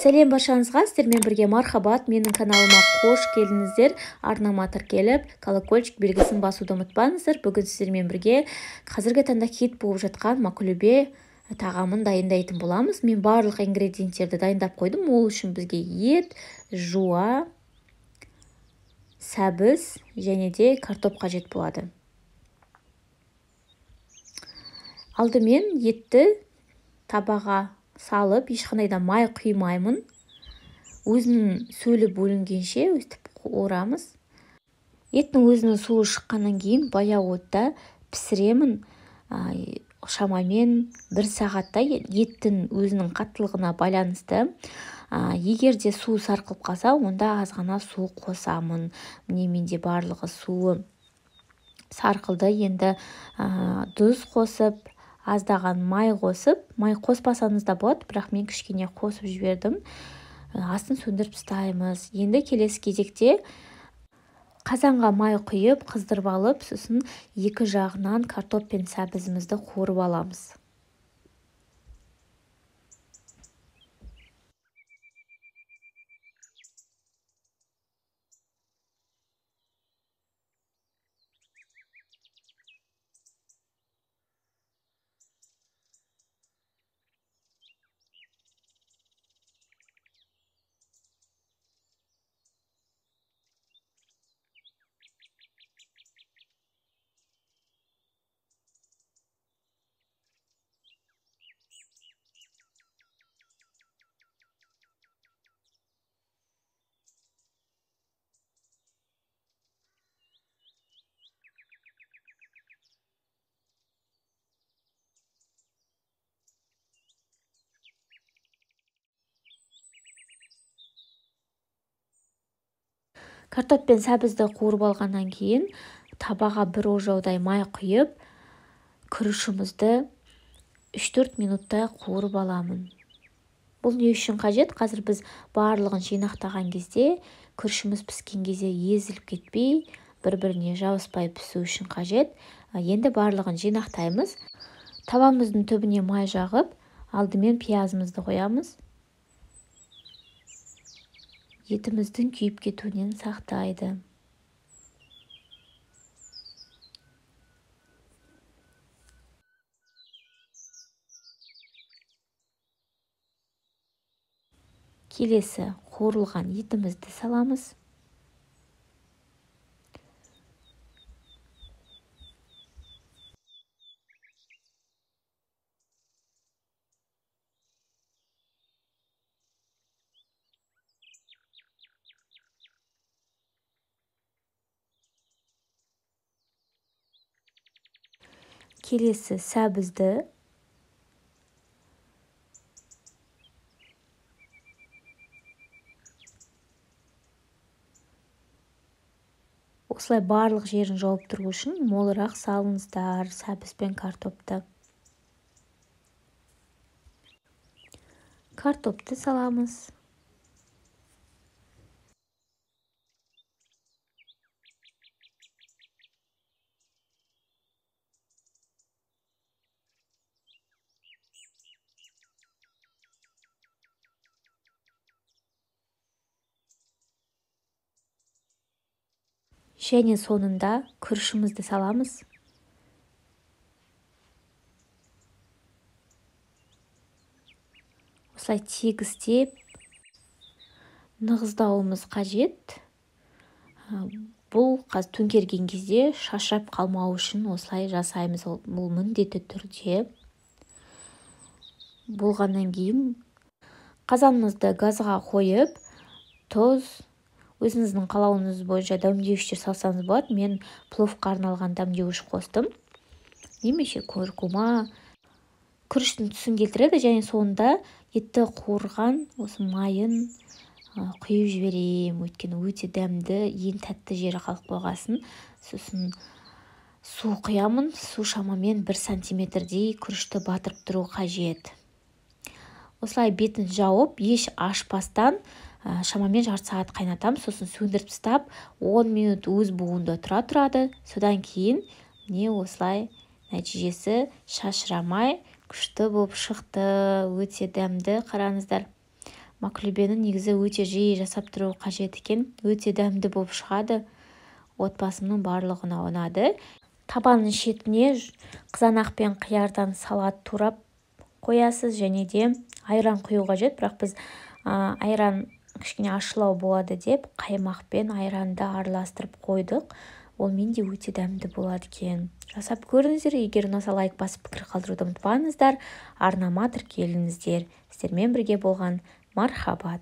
Сәлем баршаңызға, сіздермен бірге мархабат, менің каналыма қош келдіңіздер. Арнама тіркеліп, колокольчик белгісін басуды ұмытпаңыздар. Бүгін сіздермен бірге қазіргі таңда хит болып жатқан макулебе тағамын дайындайтын боламыз. Мен барлық ингредиенттерді дайындап қойдым. Ол үшін бізге ет, жуа, сәбіз және де картоп қажет болады. Алдымен етті табаға салып, ешқандай да май құймаймын. Өзінің сөлі бөлінгенше өстіп орамыз. Еттің өзінің суы шыққаннан кейін баяу отта пісіремін. Шамамен 1 сағатта еттің өзінің қаттылығына байланысты. Егер де су сарқылып қалса, онда азғана су қосамын. Міне менде барлығы суы сарқылды. Енді тұз қосып, аздаған май қосып, май қоспасаңыз да болады, бірақ мен кішкене қосып жібердім. Астын сөндіріп тастаймыз. Енді келесі кезекте қазанға май құйып, қыздырып алып, сосын екі жағынан картоп пен сәбізімізді қуырып аламыз. Картоп пен сәбізді қуырып алғаннан кейін табаға бір ожаудай май құйып, күрішімізді 3-4 минутта қуырып аламын. Бұл не үшін қажет? Қазір біз барлығын жинақтаған кезде, күрішіміз піскен кезде езіліп кетпей, бір-біріне жабыспай пісу үшін қажет. Енді барлығын жинақтаймыз. Табамыздың түбіне май жағып, алдымен пиязымызды қоямыз. Етіміздің күйіп кетуінен сақтайды. Келесі қуырылған етімізді саламыз. Келесі сәбізді, осылай барлық жерін жауып тұру үшін молырақ салыңыздар сәбіз бен картопты. Картопты саламыз. Және соңында күрішімізді саламыз. Осылай тегістеп нығыздауымыз қажет. Бұл төңкерген кезде шашырап қалмау үшін осылай жасаймыз. Бұл міндетті түрде. Болғаннан кейін қазанымызды газға қойып, тұз, өзіңіздің қалауыңыз бойынша дәмдеуіштер салсаңыз болады. Мен пловқа арналған дәмдеуіш қостым. Немесе күркума. Күріштің түсін келтіреді, және соңында етті қуырған осы майын құйып жіберем. Өйткені өте дәмді, ең тәтті жері қалып қойғасын. Сосын су құямын. Су шамамен 1 сантиметрдей күрішті батырып тұру қажет. Осылай бетін жауып, еш ашпастан шамамен жарты сағат қайнатам. Сосын сөндіріп тастап, 10 минут өз буында тұрады. Содан кейін не осылай нәтижесі шашырамай күшті болып шықты. Өте дәмді, қараңыздар. маклюбені негізі өте жиі жасап тұру қажет екен. Өте дәмді болып шығады. Отбасымның барлығына ұнады. Табанның шетіне қызанақ пен қиярдан салат турап қоясыз, және де айран құю қажет. Бірақ біз айран кішкене ашылау болады деп қаймақ пен айранды араластырып қойдық. Ол менде өте дәмді болады екен. Жасап көріңіздер. Егер ұнаса лайк басып пікір қалдыруды ұмытпаңыздар. Арнама тіркеліңіздер. Сіздермен бірге болған мархабат.